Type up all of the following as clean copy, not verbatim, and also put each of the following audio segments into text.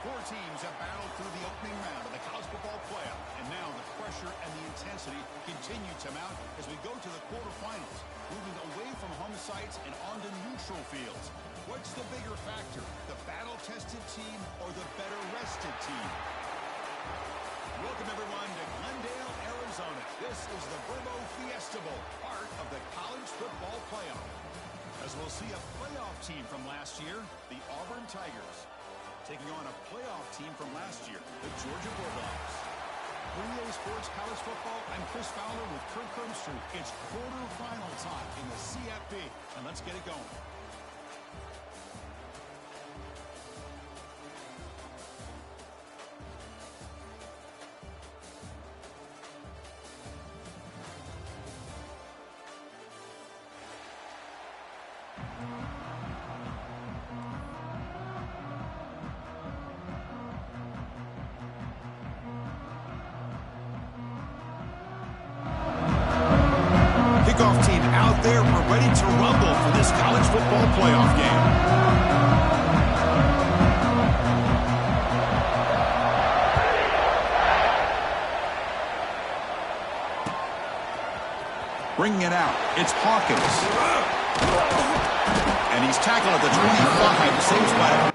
Four teams have battled through the opening round of the college football playoff, and now the pressure and the intensity continue to mount as we go to the quarterfinals, moving away from home sites and onto neutral fields. What's the bigger factor, the battle-tested team or the better-rested team? Welcome, everyone, to Glendale, Arizona. This is the Verbo Fiesta Bowl, part of the college football playoff. As we'll see a playoff team from last year, the Auburn Tigers, taking on a playoff team from last year, the Georgia Bulldogs. For EA Sports College Football, I'm Chris Fowler with Kirk Herbstreit. It's quarterfinal time in the CFP, and let's get it going. Kickoff team out there. We're ready to rumble for this college football playoff game. Bringing it out, it's Hawkins. And he's tackled at the 25, saves by...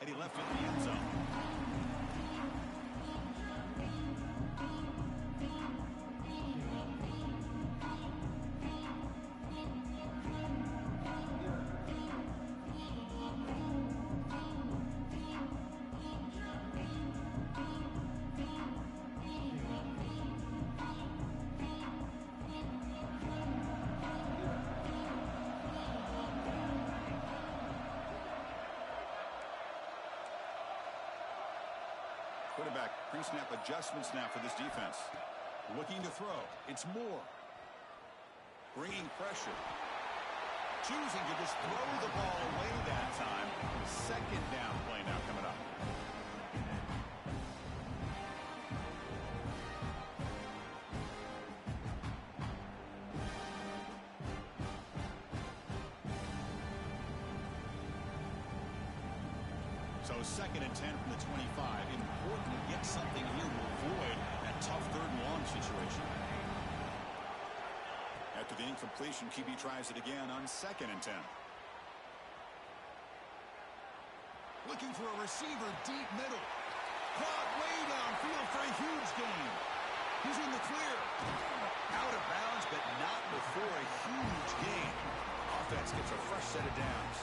And he left it in the end zone. Quarterback, pre-snap adjustments now for this defense. Looking to throw. It's Moore. Bringing pressure. Choosing to just throw the ball away that time. Second down play now coming up. So second and 10 from the 25. Important to get something here to avoid that tough third and long situation. After the incompletion, QB tries it again on second and 10. Looking for a receiver deep middle. Caught way downfield for a huge gain. He's in the clear. Out of bounds, but not before a huge gain. Offense gets a fresh set of downs.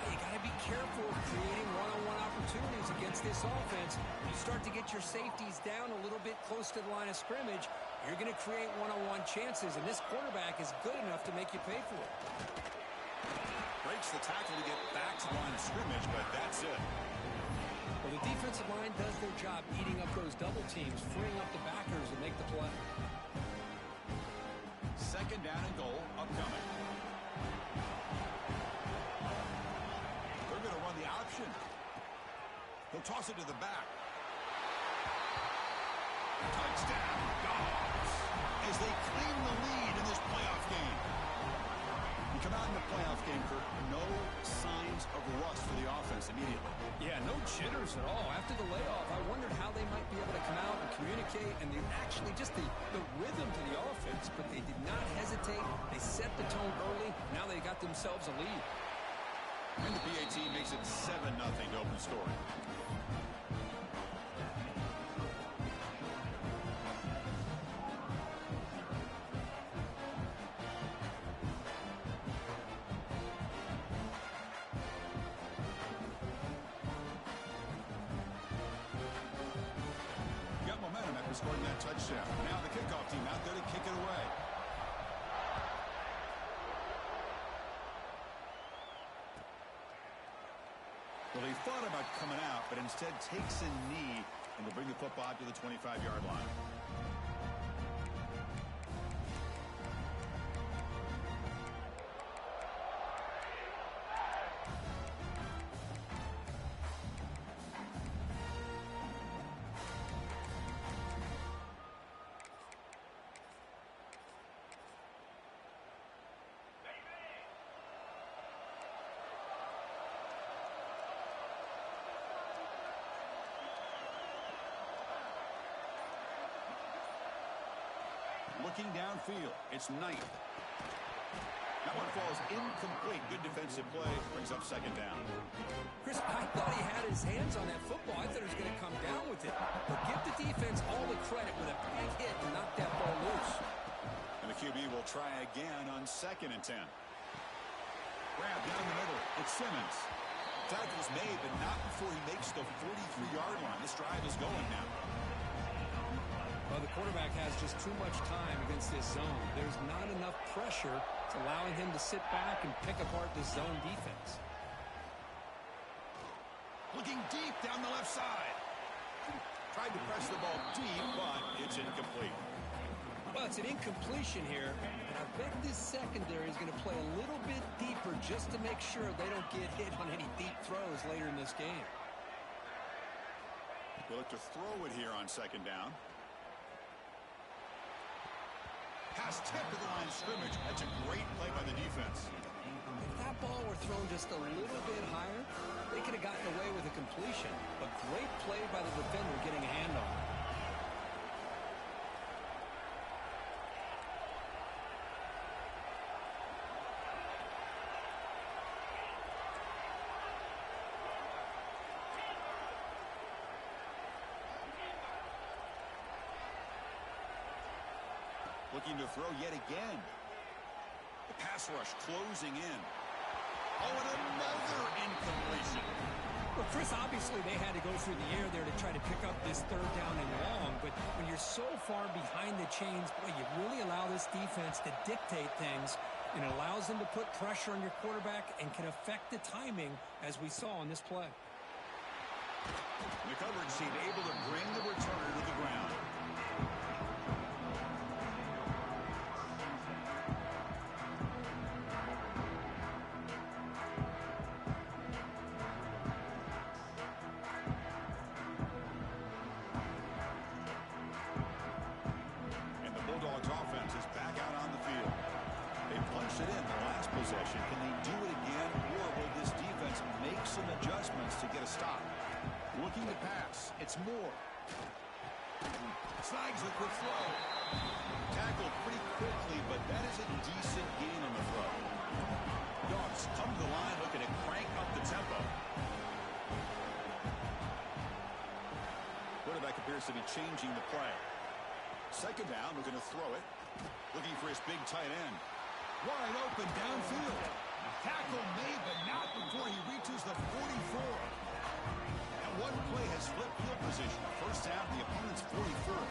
You got to be careful of creating one-on-one opportunities against this offense. You start to get your safeties down a little bit close to the line of scrimmage, you're going to create one-on-one chances, and this quarterback is good enough to make you pay for it. Breaks the tackle to get back to the line of scrimmage, but that's it. Well, the defensive line does their job eating up those double teams, freeing up the backers and make the play. Second down and goal upcoming. They're going to run the option. He'll toss it to the back. Touchdown, Dogs, as they claim the lead in this playoff game. You come out in the playoff game, Kirk, no signs of rust for the offense immediately. Yeah, no jitters at all. After the layoff, I wondered how they might be able to come out and communicate, and actually just the rhythm to the offense, but they did not hesitate. They set the tone early. Now they got themselves a lead. And the PAT makes it 7-0 to open the score. for scoring that touchdown. Now the kickoff team out there to kick it away. Well, he thought about coming out, but instead takes a knee and will bring the football to the 25-yard line. Looking downfield, it's Knight. That one falls incomplete. Good defensive play. Brings up second down. Chris, I thought he had his hands on that football. I thought he was going to come down with it. But give the defense all the credit with a big hit to knock that ball loose. And the QB will try again on 2nd and 10. Grab down the middle. It's Simmons. Tackle's made, but not before he makes the 43-yard line. This drive is going now. Well, the quarterback has just too much time against this zone. There's not enough pressure to allowing him to sit back and pick apart this zone defense. Looking deep down the left side. Tried to press the ball deep, but it's incomplete. Well, it's an incompletion here. And I bet this secondary is going to play a little bit deeper just to make sure they don't get hit on any deep throws later in this game. We'll look to throw it here on 2nd down. Pass tip to the line of scrimmage. That's a great play by the defense. If that ball were thrown just a little bit higher, they could have gotten away with a completion. But great play by the defender getting a hand on it. Looking to throw yet again. The pass rush closing in. Oh, and another incompletion. Well, Chris, obviously they had to go through the air there to try to pick up this 3rd down and long. But when you're so far behind the chains, boy, you really allow this defense to dictate things. And it allows them to put pressure on your quarterback and can affect the timing, as we saw on this play. The coverage team able to bring the returner to the ground. Possession. Can they do it again, or will this defense make some adjustments to get a stop? Looking to pass. It's Moore. Slides the quick throw. Tackled pretty quickly, but that is a decent gain on the throw. Dogs come to the line looking to crank up the tempo. Quarterback appears to be changing the play. 2nd down, looking to throw it. Looking for his big tight end. Wide open downfield. Tackle made, but not before he reaches the 44. And one play has flipped field position. First down, the opponent's 43rd.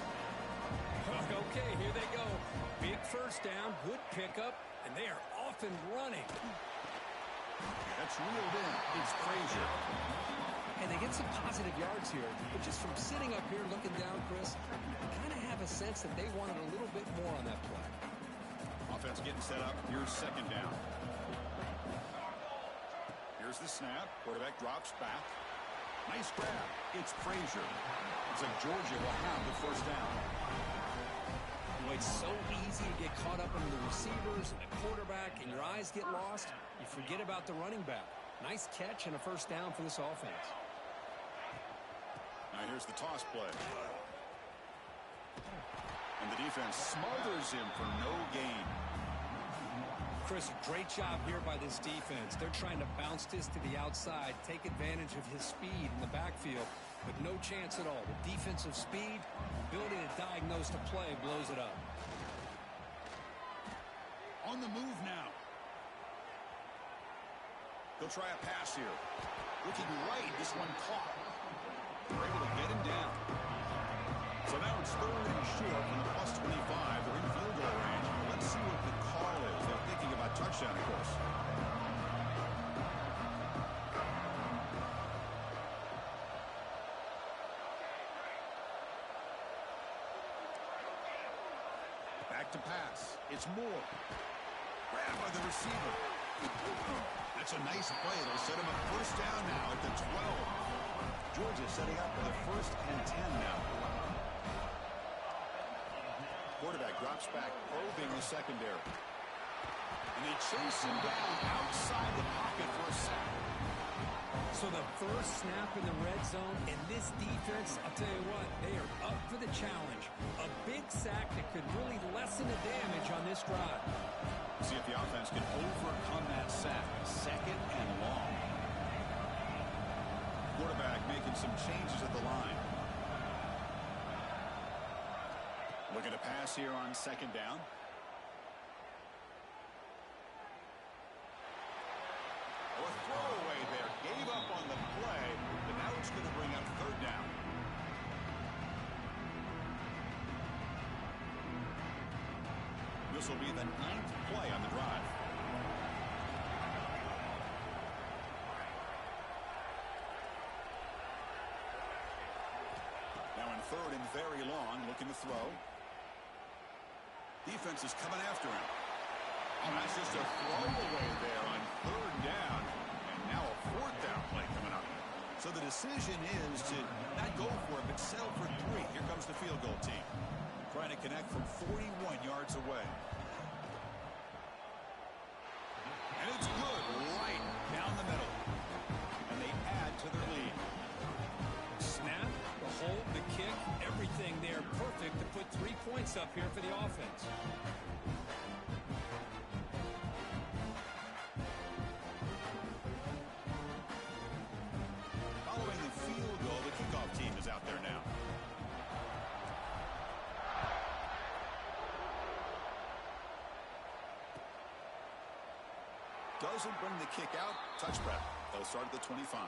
Okay, here they go. Big first down, good pickup, and they are off and running. That's reeled in. It's Frazier. And they get some positive yards here, but just from sitting up here looking down, Chris, I kind of have a sense that they wanted a little bit more on that play. Offense getting set up. Here's 2nd down. Here's the snap. Quarterback drops back. Nice grab. It's Frazier. Looks like Georgia will have the first down. Boy, it's so easy to get caught up in the receivers and the quarterback, and your eyes get lost. You forget about the running back. Nice catch and a first down for this offense. Now here's the toss play. And the defense smothers him for no gain. Chris, great job here by this defense. They're trying to bounce this to the outside, take advantage of his speed in the backfield, but no chance at all. The defensive speed, ability to diagnose the play, blows it up. On the move now. They'll try a pass here. Looking right, this one caught. They're able to get him down. So now it's third and short from the +25. They're in field goal range. Let's see what the call is. They're thinking about touchdown, of course. Back to pass. It's Moore. Grabbed by the receiver. That's a nice play. It'll set him up first down now at the 12. Georgia setting up for the 1st and 10 now. Quarterback drops back, probing the secondary. And they chase him down outside the pocket for a sack. So the first snap in the red zone, and this defense, I'll tell you what, they are up for the challenge. A big sack that could really lessen the damage on this drive. See if the offense can overcome that sack. 2nd and long. Quarterback making some changes at the line. Looking to pass here on 2nd down. A throwaway there. Gave up on the play, but now it's going to bring up 3rd down. This will be the 9th play on the drive. Now in 3rd and very long, looking to throw. Defense is coming after him. Oh, that's just a throwaway there on 3rd down. And now a 4th down play coming up. So the decision is to not go for it, but settle for 3. Here comes the field goal team. Trying to connect from 41 yards away. And it's good right down the middle. And they add to their lead. Snap, the hold, the kick, everything there perfect to put 3 points up here for the offense. Following the field goal, the kickoff team is out there now. Doesn't bring the kick out. Touch prep. They'll start at the 25.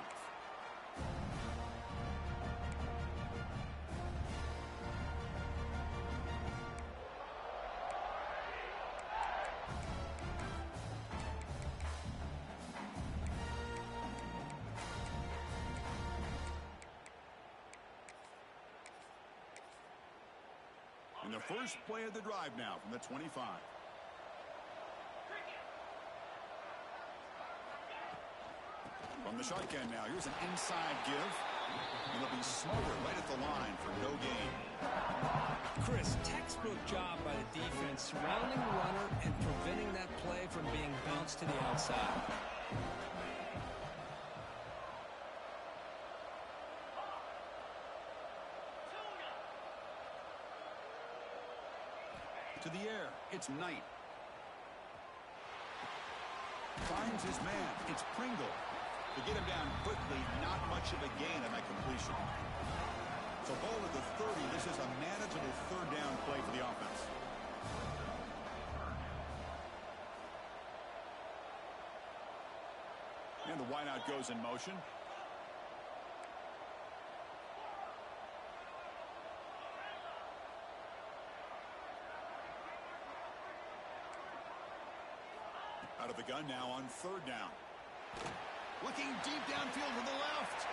And the first play of the drive now from the 25. From the shotgun now, here's an inside give. And it'll be Smoker right at the line for no gain. Chris, textbook job by the defense, surrounding the runner and preventing that play from being bounced to the outside. To the air, it's Knight. Finds his man, it's Pringle. To get him down quickly, not much of a gain on that completion. So ball at the 30, this is a manageable 3rd down play for the offense. And the wideout goes in motion. Out of the gun now on 3rd down. Looking deep downfield to the left.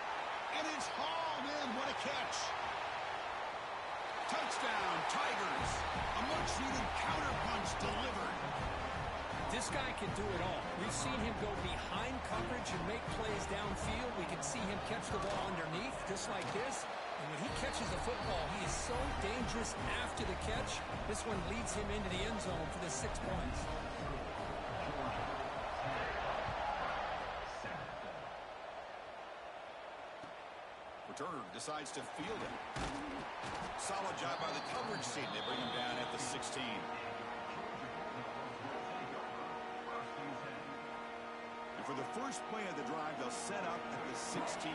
And it's hauled in. What a catch. Touchdown, Tigers. A much-needed counterpunch delivered. This guy can do it all. We've seen him go behind coverage and make plays downfield. We can see him catch the ball underneath, just like this. And when he catches the football, he is so dangerous after the catch. This one leads him into the end zone for the 6 points. Turner decides to field it. Solid job by the coverage team. They bring him down at the 16. And for the first play of the drive, they'll set up at the 16.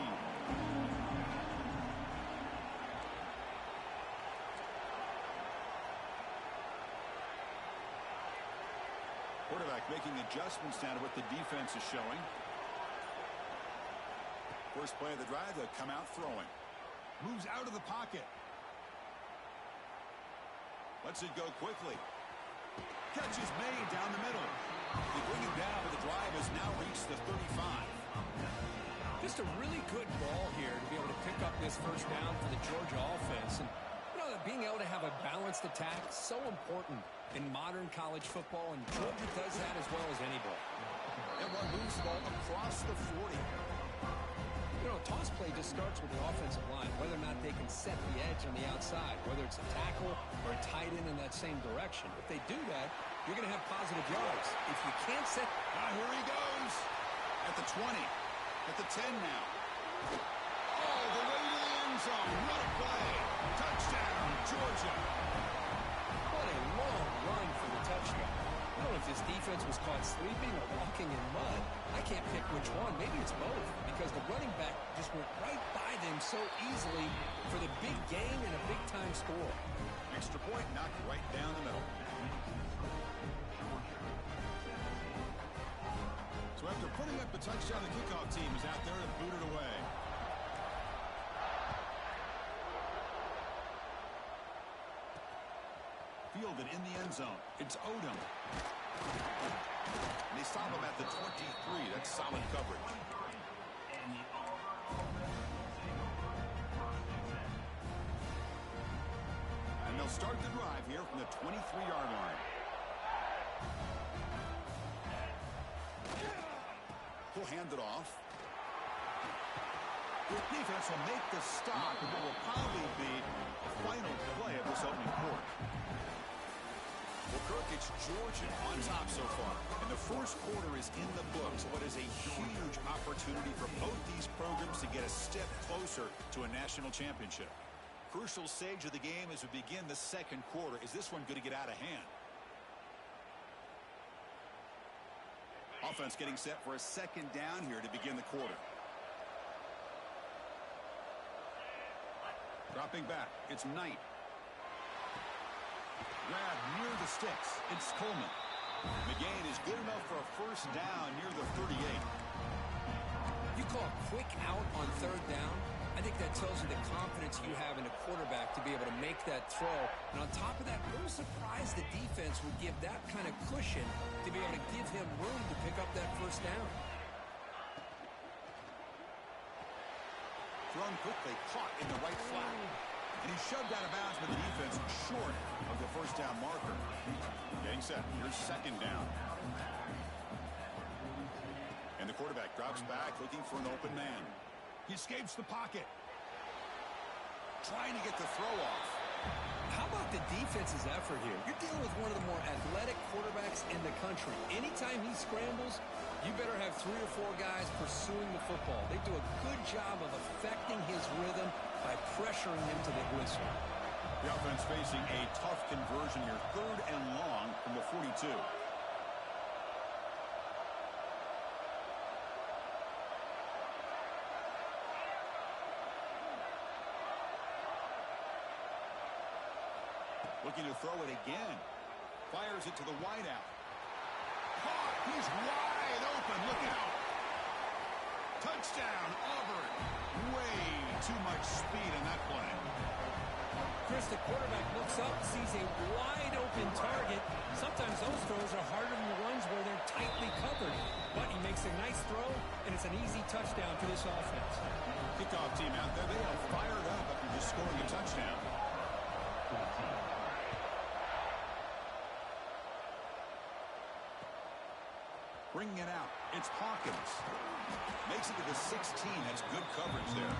Quarterback making adjustments now to what the defense is showing. First play of the drive, they'll come out throwing. Moves out of the pocket. Lets it go quickly. Catch is made down the middle. They bring him down, but the drive has now reached the 35. Just a really good ball here to be able to pick up this first down for the Georgia offense. And, you know, being able to have a balanced attack is so important in modern college football, and Georgia does that as well as anybody. And one moves the ball across the 40. You know, toss play just starts with the offensive line, whether or not they can set the edge on the outside, whether it's a tackle or a tight end in that same direction. If they do that, you're going to have positive yards. If you can't set... Here he goes. At the 20. At the 10 now. Oh, the way to the end zone. What a play. Touchdown, Georgia. What a long run for the touchdown. I don't know if this defense was caught sleeping or walking in mud. I can't pick which one. Maybe it's both, because the running back just went right by them so easily for the big gain and a big-time score. Extra point knocked right down the middle. So after putting up the touchdown, the kickoff team is out there to boot it away. Fielded in the end zone. It's Odom. And they stop him at the 23. That's solid coverage. And they'll start the drive here from the 23-yard line. He'll hand it off. The defense will make the stop, and what will probably be the final play of this opening quarter. Well, Kirk, it's Georgia on top so far. And the first quarter is in the books. What is a huge opportunity for both these programs to get a step closer to a national championship. Crucial stage of the game as we begin the second quarter. Is this one going to get out of hand? Offense getting set for a second down here to begin the quarter. Dropping back. It's Knight. Grab near the sticks. It's Coleman. McGain is good enough for a first down near the 38. You call a quick out on third down. I think that tells you the confidence you have in a quarterback to be able to make that throw. And on top of that, a little surprised the defense would give that kind of cushion to be able to give him room to pick up that first down. Thrown quickly, caught in the right flat. And he's shoved out of bounds with the defense short of the first down marker. Getting set. Here's second down. And the quarterback drops back looking for an open man. He escapes the pocket. Trying to get the throw off. How about the defense's effort here? You're dealing with one of the more athletic quarterbacks in the country. Anytime he scrambles, you better have 3 or 4 guys pursuing the football. They do a good job of affecting his rhythm by pressuring him to the whistle. The offense facing a tough conversion here. 3rd and long from the 42. Looking to throw it again. Fires it to the wideout. Caught. He's wide open. Look out. Touchdown, Auburn. Way too much speed in that play. Chris, the quarterback looks up, sees a wide open target. Sometimes those throws are harder than the ones where they're tightly covered. But he makes a nice throw, and it's an easy touchdown for this offense. Kickoff team out there, they are fired up after just scoring a touchdown. Bringing it out. It's Hawkins. Makes it to the 16. That's good coverage there.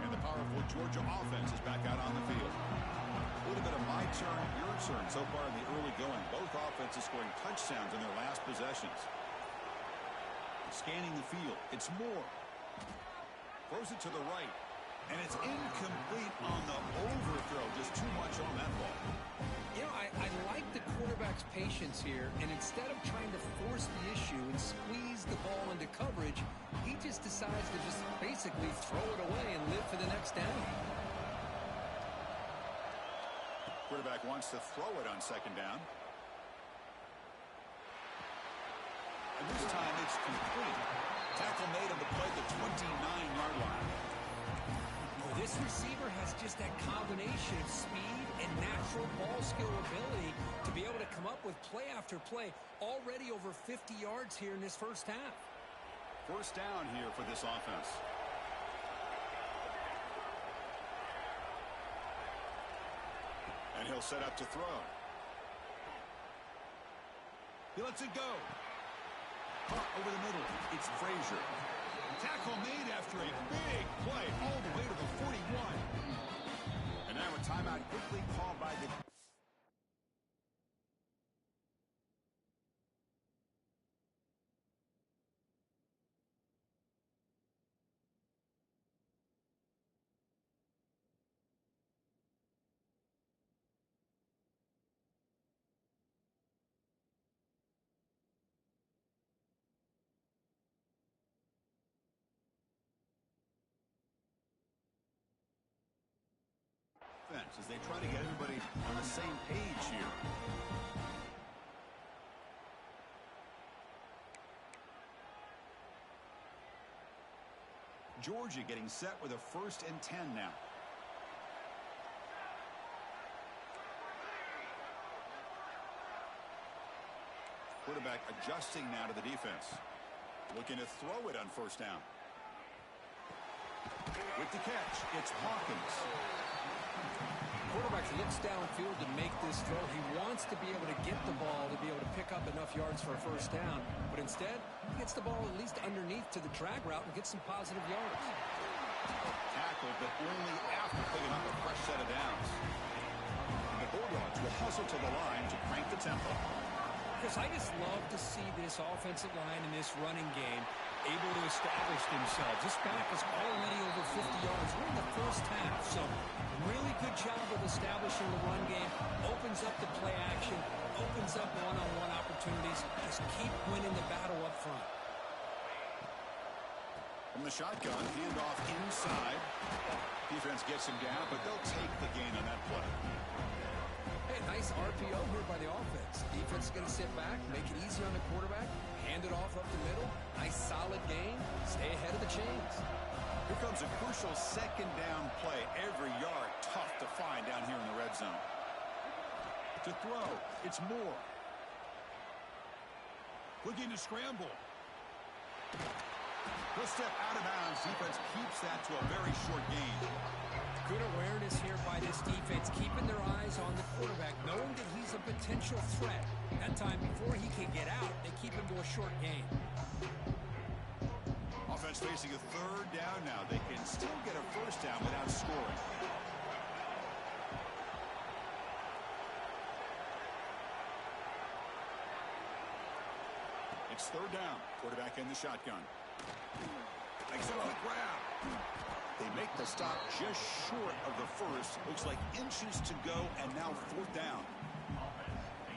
And the powerful Georgia offense is back out on the field. A little bit of my turn, your turn so far in the early going. Both offenses scoring touchdowns in their last possessions. Scanning the field. It's Moore. Throws it to the right, and it's incomplete on the overthrow. Just too much on that ball. You know, I like the quarterback's patience here, and instead of trying to force the issue and squeeze the ball into coverage, he just decides to just basically throw it away and live for the next down. Quarterback wants to throw it on second down. And this time it's complete. Tackle made on the play at the 29-yard line. Well, this receiver has just that combination of speed and natural ball skill ability to be able to come up with play after play. Already over 50 yards here in this first half. First down here for this offense. And he'll set up to throw. He lets it go. Caught over the middle. It's Frazier. Tackle made after a big play all the way to the 41. And now a timeout quickly called by the... as they try to get everybody on the same page here. Georgia getting set with a 1st and 10 now. Quarterback adjusting now to the defense. Looking to throw it on 1st down. With the catch, it's Hawkins. Quarterback looks downfield to make this throw. He wants to be able to get the ball to be able to pick up enough yards for a 1st down. But instead, he gets the ball at least underneath to the drag route and gets some positive yards. Tackled, but only after picking up a fresh set of downs. The Bulldogs will hustle to the line to crank the tempo. Chris, I just love to see this offensive line in this running game able to establish themselves. This back is already over 50 yards. We're in the first half, so really good job of establishing the run game. Opens up the play action, opens up one-on-one opportunities. Just keep winning the battle up front. From the shotgun, handoff inside. Defense gets him down, but they'll take the gain on that play. Hey, nice RPO here by the offense. Defense is going to sit back, make it easy on the quarterback, hand it off up the middle. Nice solid gain. Stay ahead of the chains. Here comes a crucial 2nd down play. Every yard tough to find down here in the red zone. To throw, it's Moore. Looking to scramble. He'll step out of bounds. Defense keeps that to a very short gain. Good awareness here by this defense, keeping their eyes on the quarterback, knowing that he's a potential threat. That time, before he can get out, they keep him to a short gain. Offense facing a 3rd down now. They can still get a 1st down without scoring. It's 3rd down. Quarterback in the shotgun. Makes a quick grab. They make the stop just short of the 1st. Looks like inches to go, and now 4th down.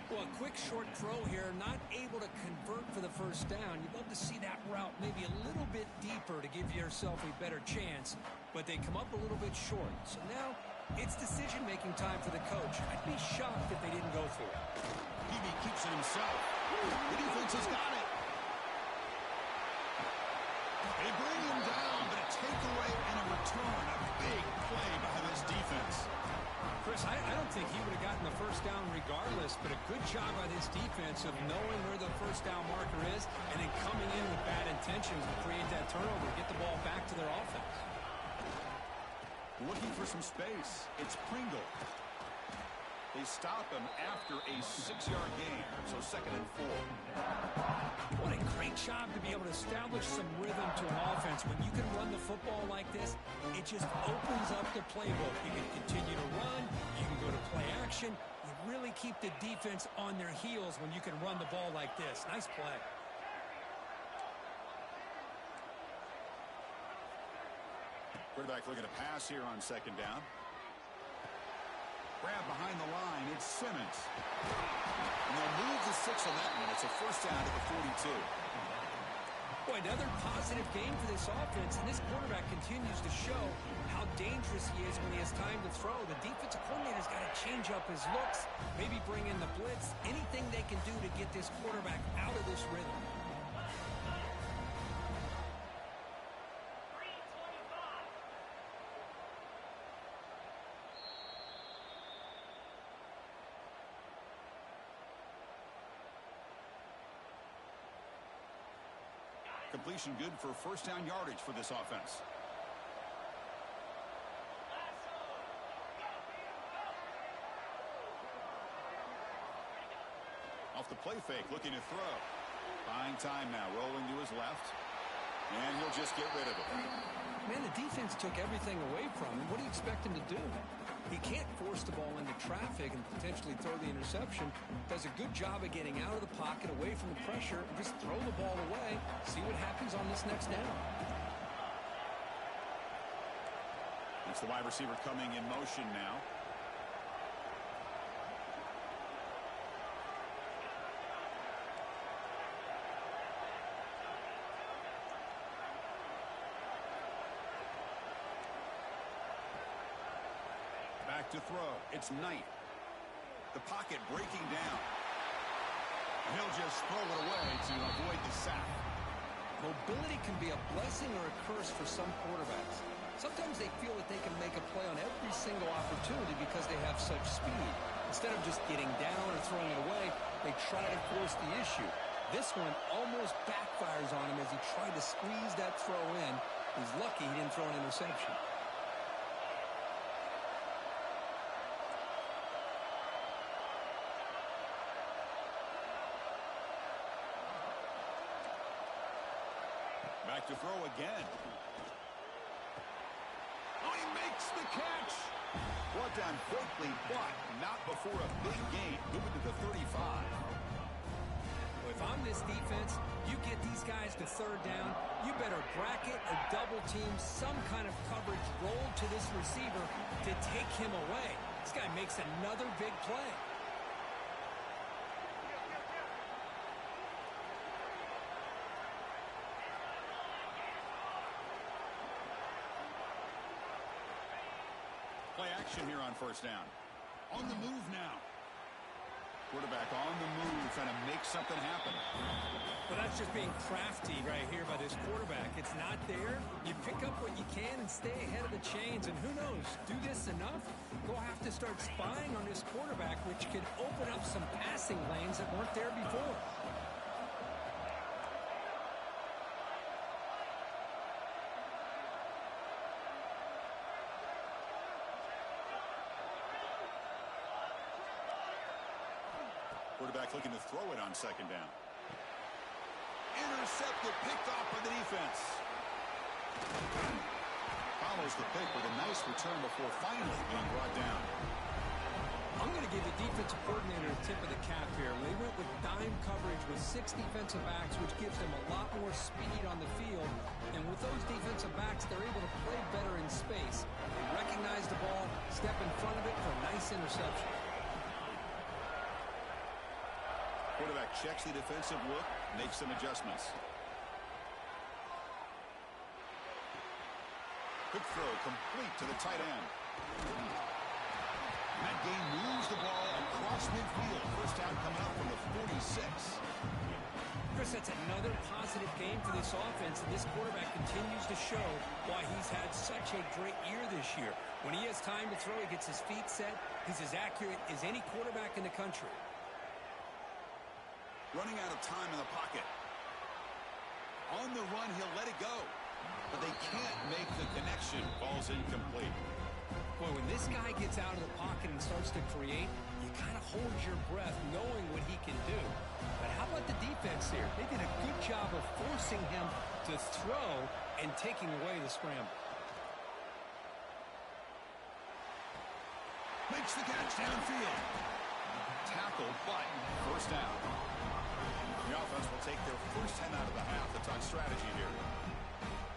Well, a quick short throw here, not able to convert for the 1st down. You'd love to see that route maybe a little bit deeper to give yourself a better chance, but they come up a little bit short. So now it's decision-making time for the coach. I'd be shocked if they didn't go for it. Peavy keeps it himself. The defense has got it. They bring him down, but a takeaway and a return. A big play by this defense. Chris, I don't think he would have gotten the 1st down regardless, but a good job by this defense of knowing where the 1st down marker is and then coming in with bad intentions to create that turnover, get the ball back to their offense. Looking for some space. It's Pringle. They stop him after a 6-yard gain, so 2nd and 4. What a great job to be able to establish some rhythm to an offense. When you can run the football like this, it just opens up the playbook. You can continue to run. You can go to play action. You really keep the defense on their heels when you can run the ball like this. Nice play. Quarterback looking to pass here on 2nd down. Grab behind the line. It's Simmons. And they'll move the 6 on that one. It's a 1st down to the 42. Boy, another positive game for this offense, and this quarterback continues to show how dangerous he is when he has time to throw. The defensive coordinator's got to change up his looks, maybe bring in the blitz, anything they can do to get this quarterback out of this rhythm. completion good for first down yardage for this offense. Off the play fake, looking to throw. Buying time now, rolling to his left. And he'll just get rid of it. Man, the defense took everything away from him. What do you expect him to do? He can't force the ball into traffic and potentially throw the interception. Does a good job of getting out of the pocket, away from the pressure, and just throw the ball away. See what happens on this next down. It's the wide receiver coming in motion now. Back to throw. It's Knight. The pocket breaking down. He'll just throw it away to avoid the sack. Mobility can be a blessing or a curse for some quarterbacks. Sometimes they feel that they can make a play on every single opportunity because they have such speed. Instead of just getting down or throwing it away, they try to force the issue. This one almost backfires on him as he tried to squeeze that throw in. He's lucky he didn't throw an interception. Back to throw again. Oh, he makes the catch. Brought down quickly, but not before a big gain. Moving to the 35. Well, if I'm this defense, you get these guys to third down, you better bracket or double team some kind of coverage roll to this receiver to take him away. This guy makes another big play. Play action here on first down. On the move now. Quarterback on the move, trying to make something happen. Well, that's just being crafty right here by this quarterback. It's not there. You pick up what you can and stay ahead of the chains. And who knows, do this enough, go have to start spying on this quarterback, which could open up some passing lanes that weren't there before. Quarterback looking to throw it on second down. Intercepted, picked off by the defense. Follows the pick with a nice return before finally being brought down. I'm going to give the defensive coordinator a tip of the cap here. They went with dime coverage with 6 defensive backs, which gives them a lot more speed on the field. And with those defensive backs, they're able to play better in space. They recognize the ball, step in front of it for a nice interception. Quarterback checks the defensive look, makes some adjustments. Quick throw complete to the tight end. That game moves the ball across midfield. First down coming up from the 46. Chris, that's another positive game for this offense, and this quarterback continues to show why he's had such a great year this year. When he has time to throw, he gets his feet set. He's as accurate as any quarterback in the country. Running out of time in the pocket. On the run, he'll let it go. But they can't make the connection. Ball's incomplete. Boy, when this guy gets out of the pocket and starts to create, you kind of hold your breath knowing what he can do. But how about the defense here? They did a good job of forcing him to throw and taking away the scramble. Makes the catch downfield. Tackle, but first down. The offense will take their first 10 out of the half. The touch strategy here.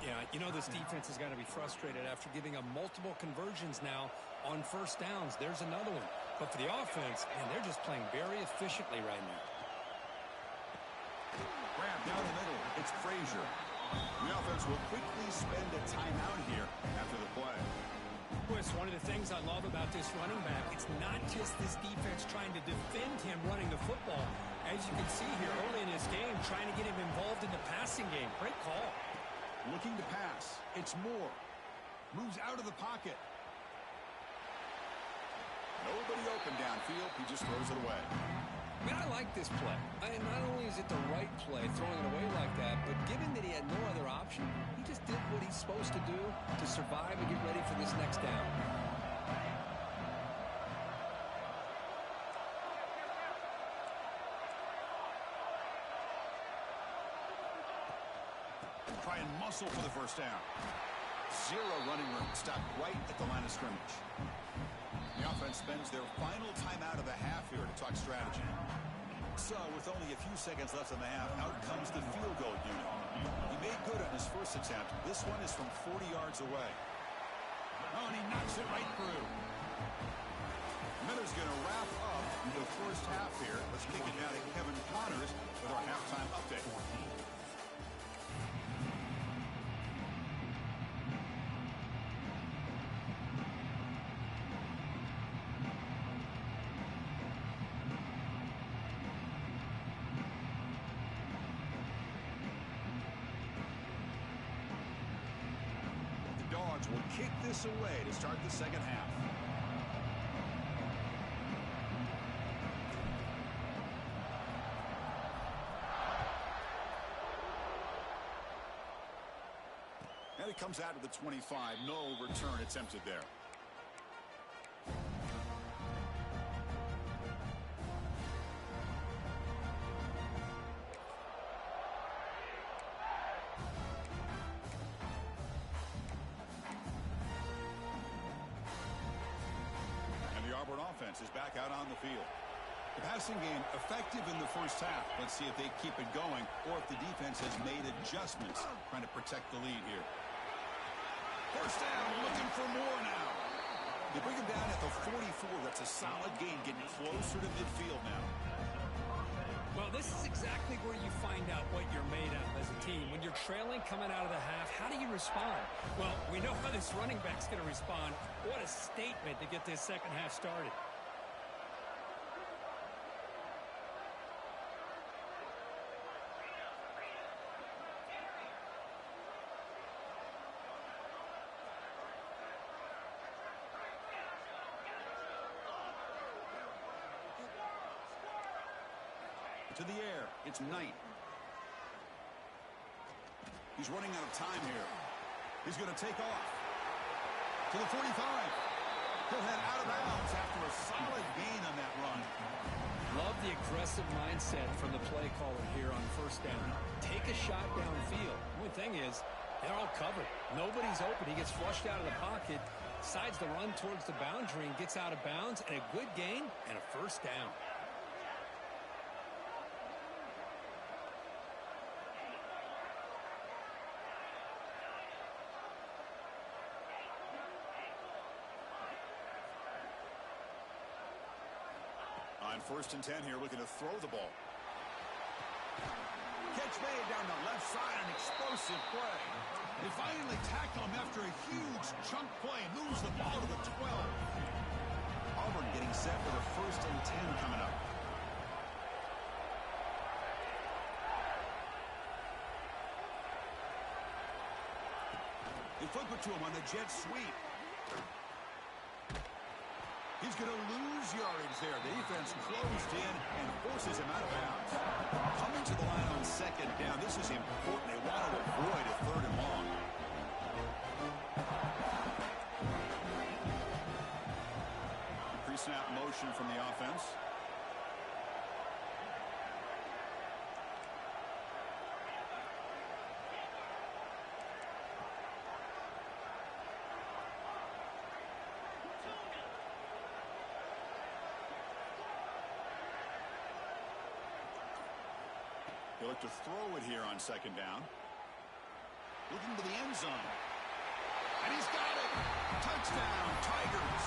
Yeah, you know this defense has got to be frustrated after giving up multiple conversions now on first downs. There's another one. But for the offense, man, they're just playing very efficiently right now. Grab down the middle. It's Frazier. The offense will quickly spend a timeout here after the play. Chris, one of the things I love about this running back, it's not just this defense trying to defend him running the football. As you can see here early in this game, trying to get him involved in the passing game. Great call. Looking to pass. It's Moore. Moves out of the pocket. Nobody open downfield. He just throws it away. Man, I like this play. And not only is it the right play, throwing it away like that, but given that he had no survive and get ready for this next down. Try and muscle for the first down. Zero running room. Stopped right at the line of scrimmage. The offense spends their final timeout of the half here to talk strategy. So, with only a few seconds left in the half, out comes the field goal unit. He made good on his first attempt. This one is from 40 yards away. Oh, and he knocks it right through. Miller's going to wrap up the first half here. Let's kick it down to Kevin Connors with our halftime update. Will kick this away to start the second half. And it comes out to the 25. No return attempted there. Offense is back out on the field. The passing game effective in the first half. Let's see if they keep it going or if the defense has made adjustments trying to protect the lead here. First down, looking for more now. They bring him down at the 44. That's a solid gain, getting closer to midfield now. Well, this is exactly where you find out what you're made of as a team. When you're trailing coming out of the half, how do you respond? Well, we know how this running back's going to respond. What a statement to get this second half started. To the air. It's Knight. He's running out of time here. He's going to take off. To the 45. He'll head out of bounds after a solid gain on that run. Love the aggressive mindset from the play caller here on first down. Take a shot downfield. The only thing is, they're all covered. Nobody's open. He gets flushed out of the pocket, decides to run towards the boundary and gets out of bounds, and a good gain and a first down. On 1st and 10 here, looking to throw the ball. Catch made down the left side, an explosive play. They finally tackle him after a huge chunk play. Moves the ball to the 12. Auburn getting set for the 1st and 10 coming up. They flip it to him on the jet sweep. He's going to lose yardage there. The defense closed in and forces him out of bounds. Coming to the line on 2nd down. This is important. They want to avoid a 3rd and long. Pre-snap motion from the offense. They look to throw it here on 2nd down. Looking to the end zone. And he's got it. Touchdown, Tigers.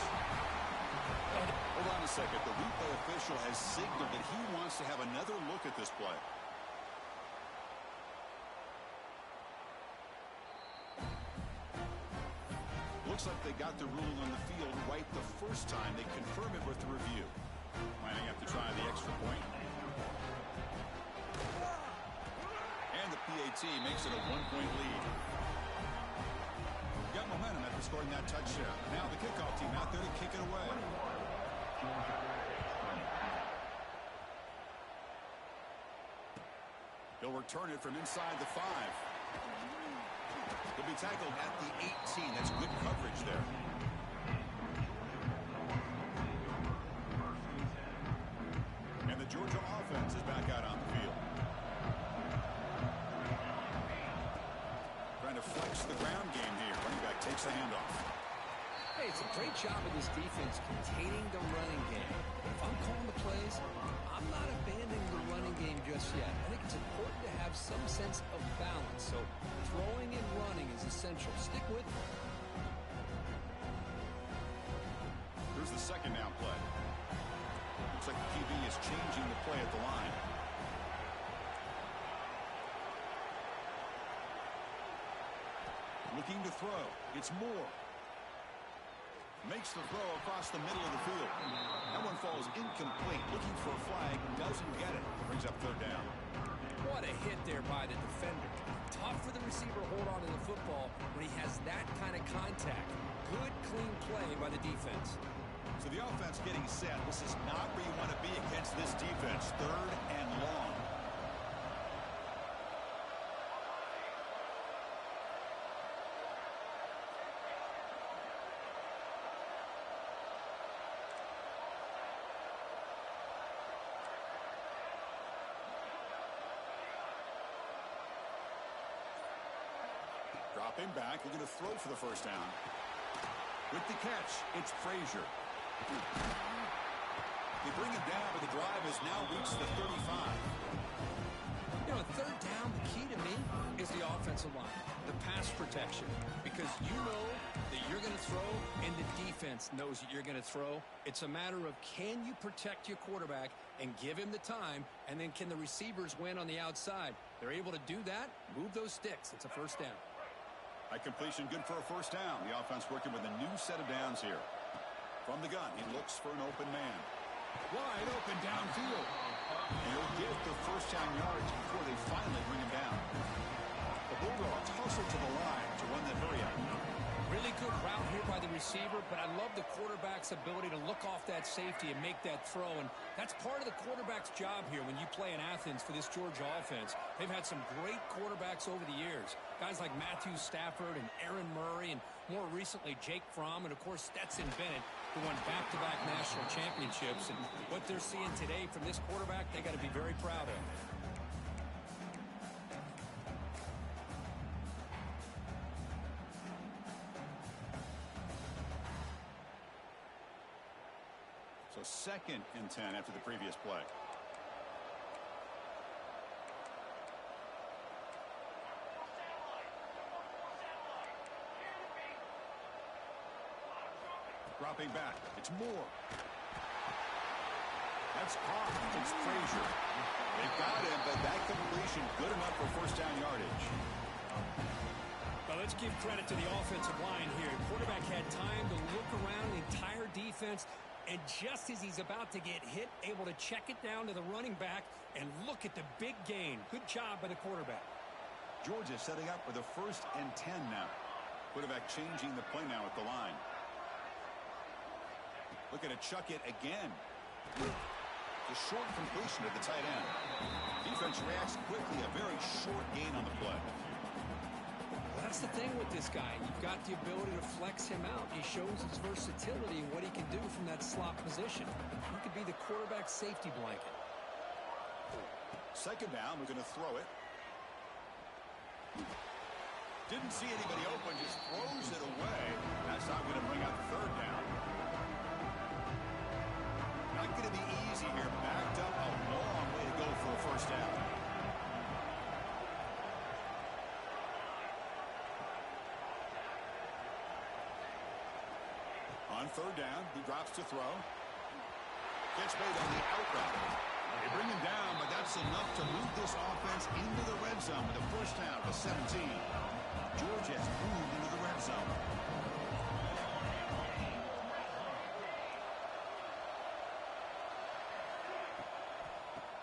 Hold on a second. The replay official has signaled that he wants to have another look at this play. Looks like they got the ruling on the field right the first time. They confirm it with the review. Might have to try the extra point. And the PAT makes it a 1-point lead. Got momentum after scoring that touchdown. Now the kickoff team out there to kick it away. He'll return it from inside the 5. He'll be tackled at the 18. That's good coverage there. And the Georgia offense is back out on the field. Trying to flex the ground game here. Running back takes the handoff. Hey, it's a great job of this defense containing the running game. If I'm calling the plays, I'm not abandoning the running game just yet. I think it's important to have some sense of balance. So throwing and running is essential. Stick with it. Here's the second down play. Looks like the QB is changing the play at the line. Looking to throw. It's Moore. Makes the throw across the middle of the field. That one falls incomplete. Looking for a flag. Doesn't get it. Brings up third down. What a hit there by the defender. Tough for the receiver to hold on to the football when he has that kind of contact. Good, clean play by the defense. So the offense getting set. This is not where you want to be against this defense. Third and long. Dropping back, they're going to throw for the first down. With the catch, it's Frazier. They bring him down, but the drive has now reached the 35. You know, third down, the key to me is the offensive line, the pass protection, because you know that you're going to throw and the defense knows that you're going to throw. It's a matter of can you protect your quarterback and give him the time, and then can the receivers win on the outside? They're able to do that, move those sticks. It's a first down. High completion, good for a first down. The offense working with a new set of downs here. From the gun, he looks for an open man. Wide open downfield. And he'll get the first down yards before they finally bring him down. The Bulldogs hustle to the line to run that hurry out. Really good route here by the receiver, but I love the quarterback's ability to look off that safety and make that throw. And that's part of the quarterback's job here when you play in Athens for this Georgia offense. They've had some great quarterbacks over the years. Guys like Matthew Stafford and Aaron Murray, and more recently Jake Fromm, and of course Stetson Bennett, who won back-to-back national championships. And what they're seeing today from this quarterback, they got to be very proud of. So second and 10 after the previous play. Dropping back. It's Moore. That's caught. It's Frazier. They've got him, but that completion good enough for first down yardage. Well, let's give credit to the offensive line here. Quarterback had time to look around the entire defense, and just as he's about to get hit, able to check it down to the running back, and look at the big gain. Good job by the quarterback. Georgia setting up for the first and 10 now. Quarterback changing the play now at the line. Looking to chuck it again. The short completion to the tight end. Defense reacts quickly. A very short gain on the play. Well, that's the thing with this guy. You've got the ability to flex him out. He shows his versatility and what he can do from that slot position. He could be the quarterback's safety blanket. Second down, we're going to throw it. Didn't see anybody open, just throws it away. That's not going to bring out the third down. Not going to be easy here. Backed up, a long way to go for a first down. On third down, he drops to throw. Gets made on the out route. They bring him down, but that's enough to move this offense into the red zone with a first down to 17. Georgia has moved into the red zone.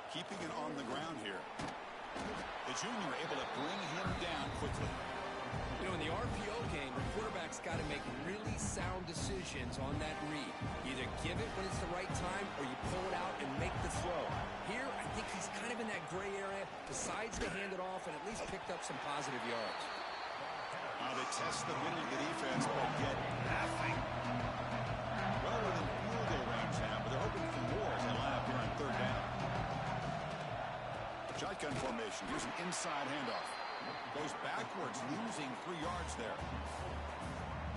Keeping it on the ground here. The junior able to bring him down quickly. You know, in the RPO game, the quarterback's got to make really sound decisions on that read. Either give it when it's the right time or you pull it out and make the throw. Here, I think he's kind of in that gray area, decides to hand it off and at least picked up some positive yards. On They test the middle of the defense, but get nothing. Well within field goal range now, but they're hoping for more as they line up here on third down. Shotgun formation. Here's an inside handoff. Goes backwards, losing 3 yards there.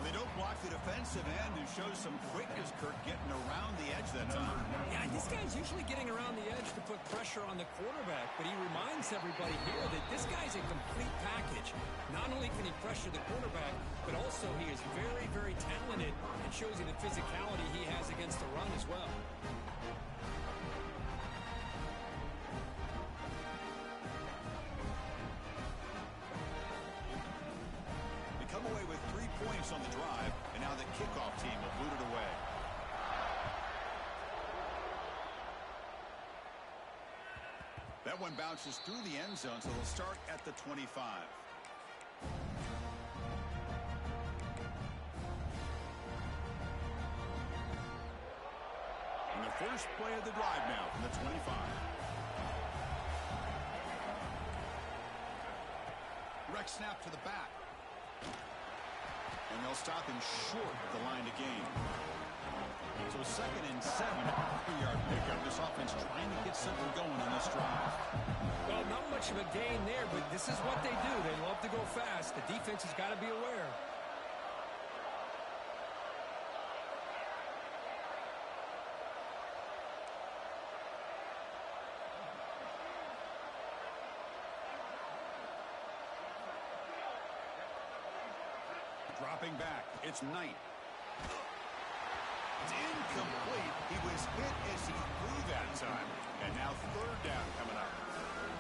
They don't block the defensive end, who shows some quickness, Kirk, getting around the edge that time. Yeah, this guy's usually getting around the edge to put pressure on the quarterback, but he reminds everybody here that this guy's a complete package. Not only can he pressure the quarterback, but also he is very, very talented and shows you the physicality he has against the run as well. Come away with 3 points on the drive, and now the kickoff team will boot it away. That one bounces through the end zone, so they'll start at the 25. And the first play of the drive now from the 25. Rex snap to the back. And they'll stop him short of the line to gain. So 2nd and 7, 3-yard pickup. This offense trying to get something going on this drive. Well, not much of a gain there, but this is what they do. They love to go fast. The defense has got to be aware. Dropping back, it's Knight. It's incomplete. He was hit as he threw that time. And now third down coming up.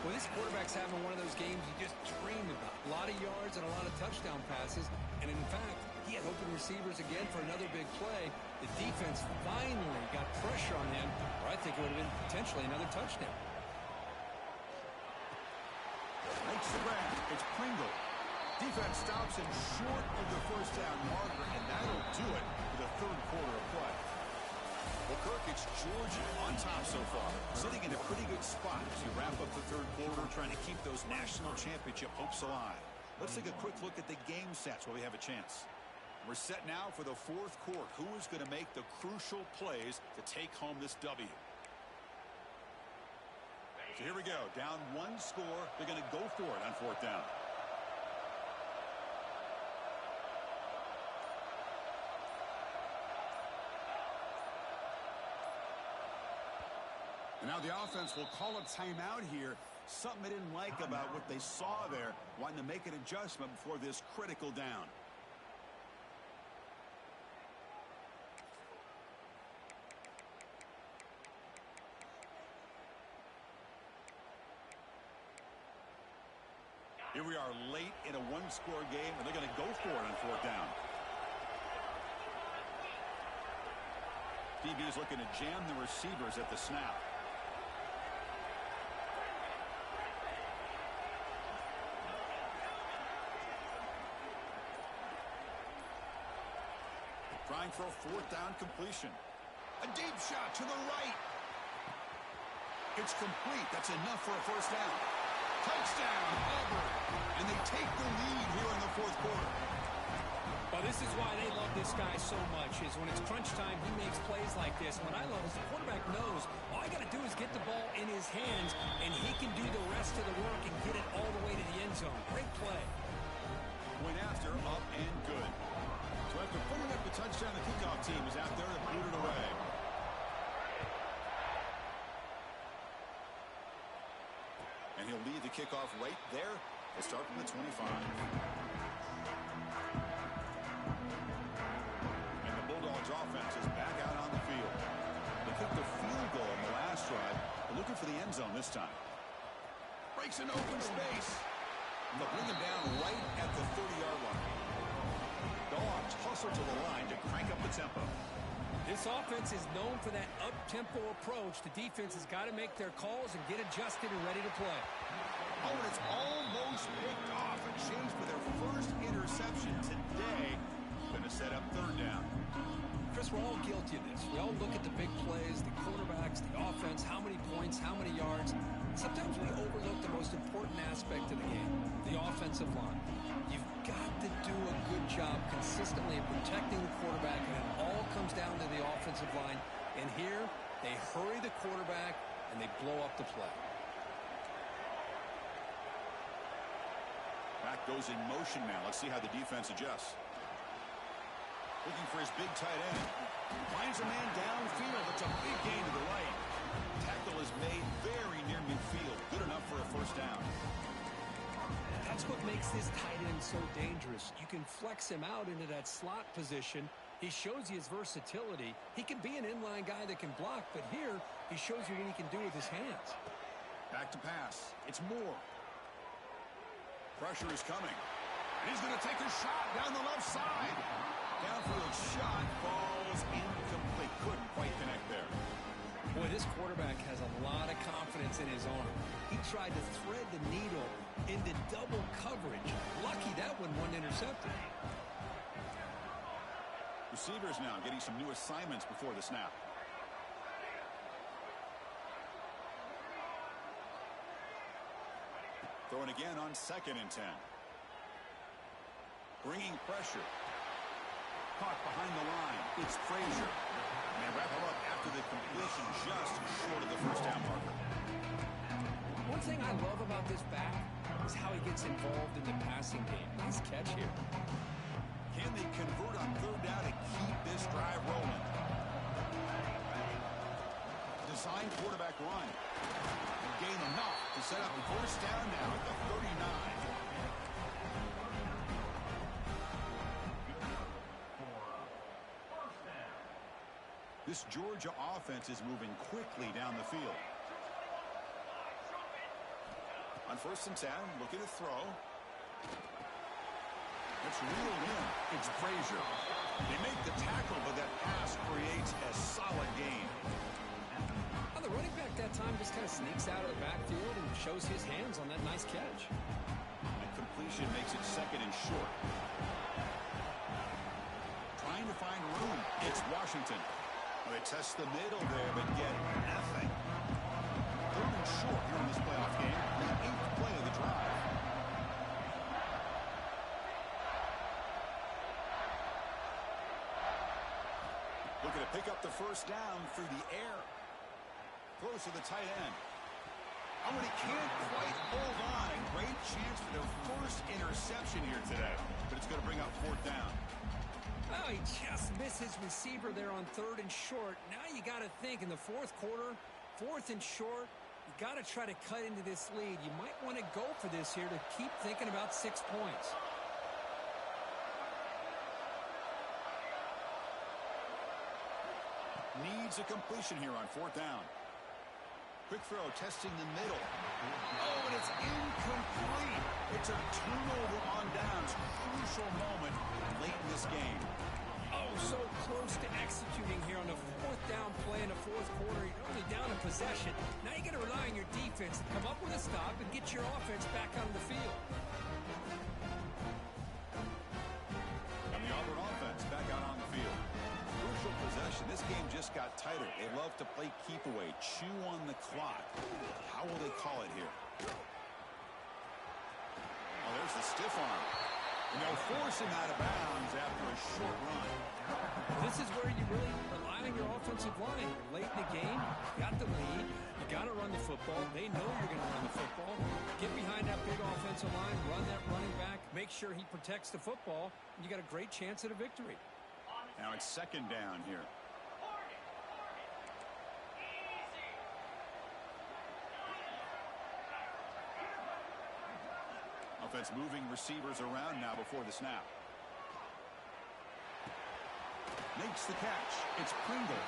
Well, this quarterback's having one of those games you just dream about. A lot of yards and a lot of touchdown passes. And in fact, he had open receivers again for another big play. The defense finally got pressure on him, or I think it would have been potentially another touchdown. Makes the grab. It's Pringle. Defense stops him short of the first down marker, and that'll do it for the third quarter of play. Well, Kirk, it's Georgia on top so far, sitting in a pretty good spot as you wrap up the third quarter, trying to keep those national championship hopes alive. Let's take a quick look at the game sets while we have a chance. We're set now for the fourth quarter. Who is going to make the crucial plays to take home this W? So here we go. Down 1 score. They're going to go for it on 4th down. And now the offense will call a timeout here. Something they didn't like about what they saw there. Wanting to make an adjustment before this critical down. Here we are late in a 1-score game, and they're going to go for it on 4th down. DB is looking to jam the receivers at the snap. Trying for a 4th down completion. A deep shot to the right. It's complete. That's enough for a first down. Touchdown, Auburn. And they take the lead here in the 4th quarter. Well, this is why they love this guy so much, is when it's crunch time, he makes plays like this. What I love is the quarterback knows all I got to do is get the ball in his hands, and he can do the rest of the work and get it all the way to the end zone. Great play. Went after, up and good. So after putting up the touchdown, the kickoff team is out there to boot it away. And he'll lead the kickoff right there. They'll start from the 25. And the Bulldogs offense is back out on the field. They kicked the field goal in the last drive. They're looking for the end zone this time. Breaks an open space. And they'll bring him down right at the 30-yard line. Dogs hustle to the line to crank up the tempo. This offense is known for that up-tempo approach. The defense has got to make their calls and get adjusted and ready to play. Oh, and it's almost picked off. A chase for their first interception today. Going to set up 3rd down. Chris, we're all guilty of this. We all look at the big plays, the quarterbacks, the offense, how many points, how many yards. Sometimes we overlook the most important aspect of the game, the offensive line. You've got to do a good job consistently of protecting the quarterback, and it all comes down to the offensive line. And here, they hurry the quarterback, and they blow up the play. Back goes in motion now. Let's see how the defense adjusts. Looking for his big tight end. Finds a man downfield. It's a big gain to the right. Tackle is made very near midfield. Good enough for a first down. That's what makes this tight end so dangerous. You can flex him out into that slot position. He shows you his versatility. He can be an inline guy that can block, but here he shows you what he can do with his hands. Back to pass. It's Moore. Pressure is coming. And he's going to take a shot down the left side. Downfield shot falls incomplete. Couldn't quite connect there. Boy, this quarterback has a lot of confidence in his arm. He tried to thread the needle into double coverage. Lucky that one wasn't intercepted. Receivers now getting some new assignments before the snap. Throwing again on 2nd and 10. Bringing pressure. Caught behind the line. It's Frazier. And they wrap him up after the completion just short of the first down marker. One thing I love about this back is how he gets involved in the passing game. Nice catch here. Can they convert on 3rd down and keep this drive rolling? Design quarterback run. Gain enough to set up the first down now at the 39. This Georgia offense is moving quickly down the field. On 1st and 10, looking to throw. It's reeled in. It's Frazier. They make the tackle, but that pass creates a solid gain. Well, the running back that time just kind of sneaks out of the backfield and shows his hands on that nice catch. And completion makes it 2nd and short. Trying to find room. It's Washington. Well, they test the middle there, but get nothing. 3rd and short here in this playoff game. The 8th play of the drive. Looking to pick up the first down through the air. Throws to the tight end. Oh, and he can't quite hold on. A great chance for their first interception here today. But it's going to bring up 4th down. Oh, he just missed his receiver there on 3rd and short. Now you got to think in the 4th quarter, 4th and short, you got to try to cut into this lead. You might want to go for this here to keep thinking about 6 points. Needs a completion here on 4th down. Quick throw, testing the middle. Oh, and it's incomplete. It's a turnover on downs. Crucial moment late in this game. Oh, so close to executing here on the 4th down play in the 4th quarter. You're only down a possession. Now you got to rely on your defense to come up with a stop and get your offense back on the field. And the Auburn offense back out on the field. Crucial possession. This game just got tighter. They love to play keep away, chew on the clock. How will they call it here? Oh, there's the stiff arm. And they'll force him out of bounds after a short run. This is where you really rely on your offensive line. You're late in the game. You got the lead. You got to run the football. They know you're going to run the football. Get behind that big offensive line. Run that running back. Make sure he protects the football. And you got a great chance at a victory. Now it's 2nd down here. Offense moving receivers around now before the snap. Makes the catch. It's Pringle.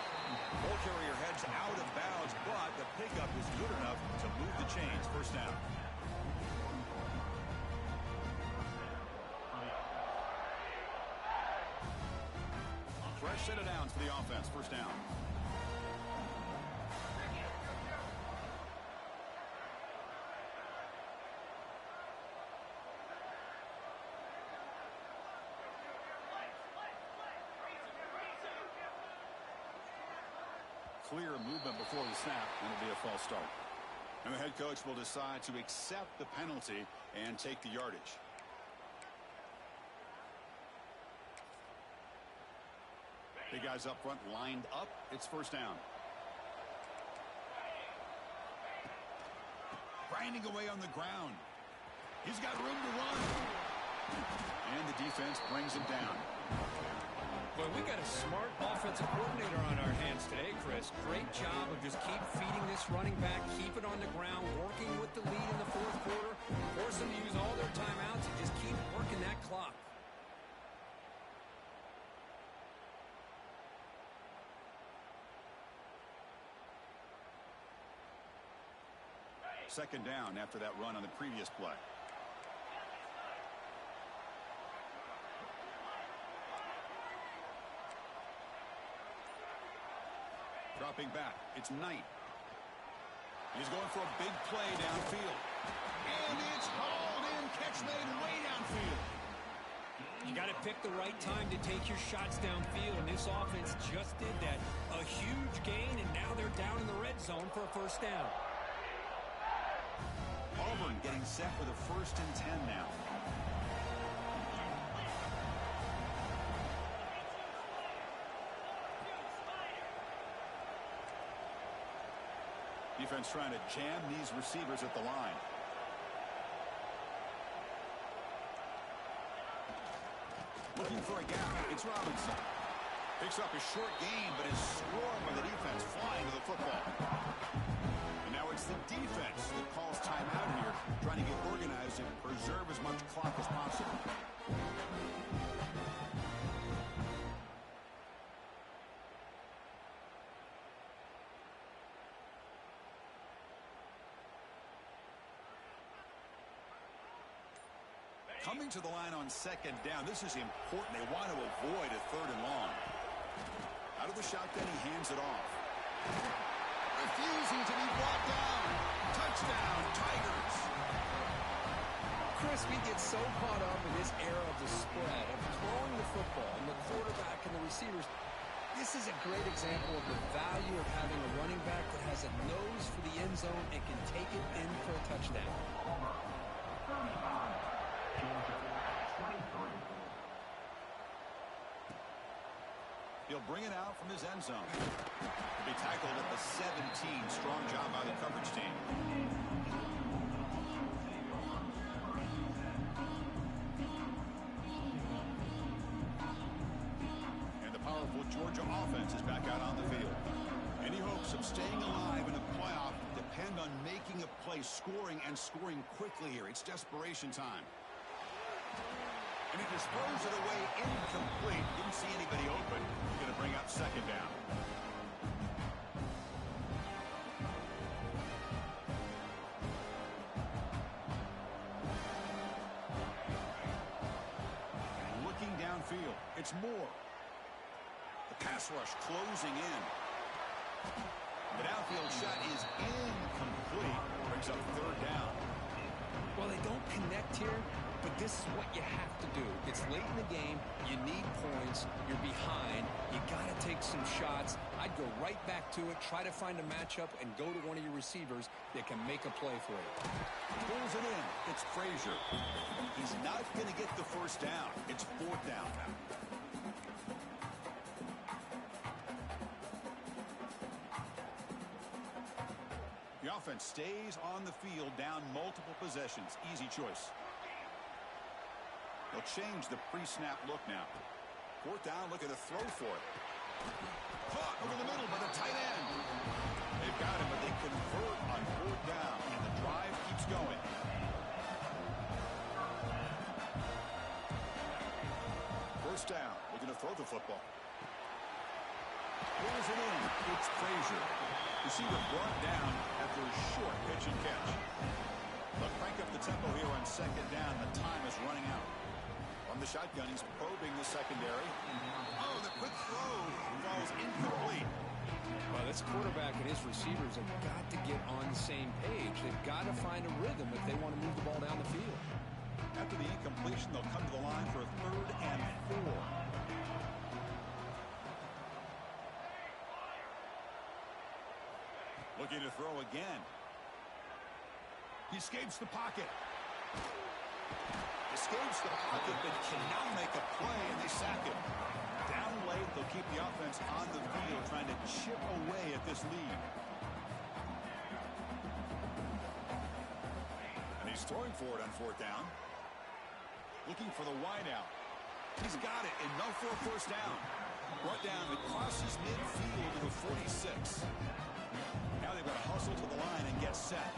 Ball carrier heads out of bounds, but the pickup is good enough to move the chains. First down. Fresh set of downs for the offense. First down. Clear movement before the snap, and it'll be a false start. And the head coach will decide to accept the penalty and take the yardage. Big guys up front lined up. It's first down. Grinding away on the ground. He's got room to run. And the defense brings him down. Boy, we got a smart offensive coordinator on our hands today, Chris. Great job of just keep feeding this running back, keep it on the ground, working with the lead in the fourth quarter, force them to use all their timeouts, and just keep working that clock. Second down after that run on the previous play. Dropping back. It's Knight. He's going for a big play downfield. And it's hauled in. Catch made way downfield. You got to pick the right time to take your shots downfield, and this offense just did that. A huge gain, and now they're down in the red zone for a first down. Auburn getting set with a 1st and 10 now. Defense trying to jam these receivers at the line. Looking for a gap. It's Robinson. Picks up a short gain, but is swarmed by the defense flying to the football. And now it's the defense that calls timeout here, trying to get organized and preserve as much clock as possible. Coming to the line on second down. This is important. They want to avoid a 3rd and long. Out of the shotgun, he hands it off. Refusing to be brought down. Touchdown, Tigers. Chris, we get so caught up in this era of the spread, of throwing the football, and the quarterback and the receivers. This is a great example of the value of having a running back that has a nose for the end zone and can take it in for a touchdown. He'll bring it out from his end zone. He'll be tackled at the 17. Strong job by the coverage team. And the powerful Georgia offense is back out on the field. Any hopes of staying alive in a playoff depend on making a play, scoring, and scoring quickly here. It's desperation time. And he disposed it away incomplete. Didn't see anybody open. He's going to bring up second down. Looking downfield. It's Moore. The pass rush closing in. The downfield shot is incomplete. Brings up 3rd down. Well, they don't connect here, but this is what you have to do. It's late in the game. You need points. You're behind. You got to take some shots. I'd go right back to it, try to find a matchup, and go to one of your receivers that can make a play for you. Pulls it in. It's Frazier. He's not going to get the first down. It's 4th down now. The offense stays on the field, down multiple possessions. Easy choice. They'll change the pre-snap look now. 4th down, look at the throw for it. Caught over the middle by the tight end. They've got it, but they convert on 4th down, and the drive keeps going. First down, looking to throw the football. Pulls it in. It's Frazier. Receiver brought down after a short pitch and catch. They'll crank up the tempo here on second down. The time is running out. From the shotgun, he's probing the secondary. Oh, the quick throw falls incomplete. Well, this quarterback and his receivers have got to get on the same page. They've got to find a rhythm if they want to move the ball down the field. After the incompletion, they'll come to the line for a 3rd and 4. Looking to throw again. He escapes the pocket. Escapes the pocket, but cannot make a play, and they sack him. Down late, they'll keep the offense on the field, trying to chip away at this lead. And he's throwing for it on fourth down. Looking for the wideout. He's got it, enough for a first down. Brought down, it crosses midfield to the 46. Now they've got to hustle to the line and get set.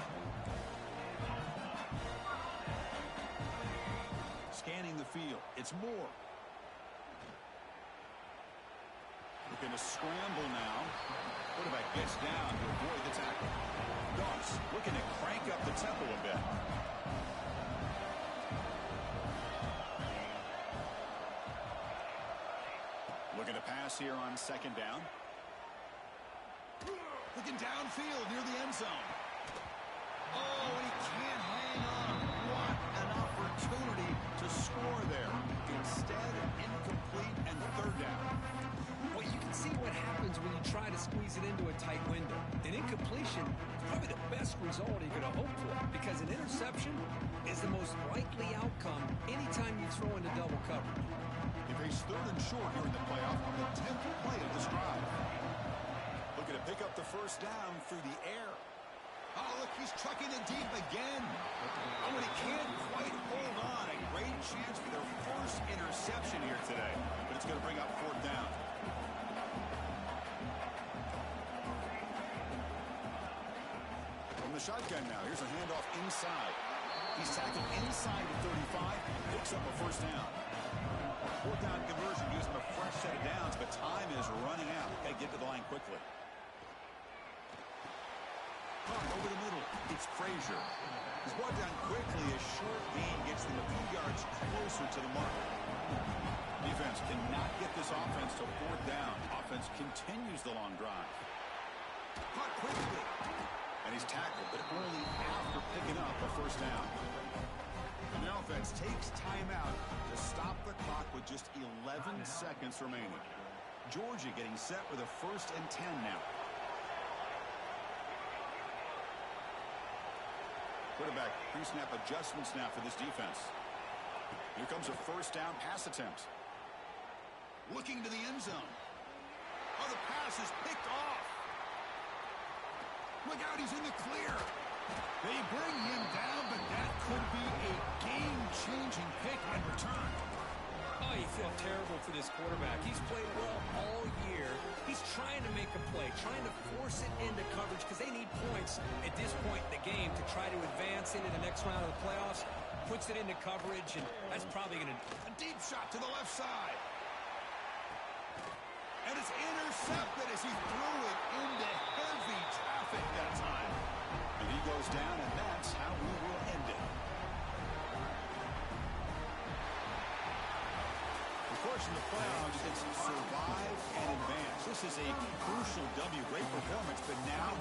Scanning the field. It's Moore. Looking to scramble now. Quarterback gets down to avoid the tackle. Doss looking to crank up the tempo a bit. Looking to pass here on second down. Looking downfield near the end zone. Oh, and he can't hang on. What an opportunity to score there. Instead, incomplete and third down. Well, you can see what happens when you try to squeeze it into a tight window. An incompletion is probably the best result you're going to hope for, because an interception is the most likely outcome anytime you throw into double coverage. They face third and short here in the playoff on the 10th play of this drive. Looking to pick up the first down through the air. Oh, look, he's trucking it deep again. Oh, and he can't quite hold on. A great chance for their first interception here today. But it's going to bring up fourth down. From the shotgun now, here's a handoff inside. He's tackled inside the 35, picks up a first down. Fourth down conversion gives him a fresh set of downs, but time is running out. Got to get to the line quickly. Over the middle, it's Frazier. He's brought down quickly. A short gain gets them a few yards closer to the mark. Defense cannot get this offense to fourth down. Offense continues the long drive. Caught quickly. And he's tackled, but only after picking up a first down. And the offense takes timeout to stop the clock with just 11 seconds remaining. Georgia getting set with a 1st and 10 now. Quarterback pre-snap adjustments now for this defense. Here comes a first down pass attempt. Looking to the end zone. Oh, the pass is picked off. Look out, he's in the clear. They bring him down, but that could be a game-changing pick and return. Oh, you feel terrible for this quarterback. He's played well all year. He's trying to make a play, trying to force it into coverage because they need points at this point in the game to try to advance into the next round of the playoffs. Puts it into coverage, and that's probably going to... A deep shot to the left side. And it's intercepted as he threw it into heavy traffic that time. And he goes down, and that's how we will end it. Of course, in the playoffs, it's survive and advance. This is a crucial W. Great performance, but now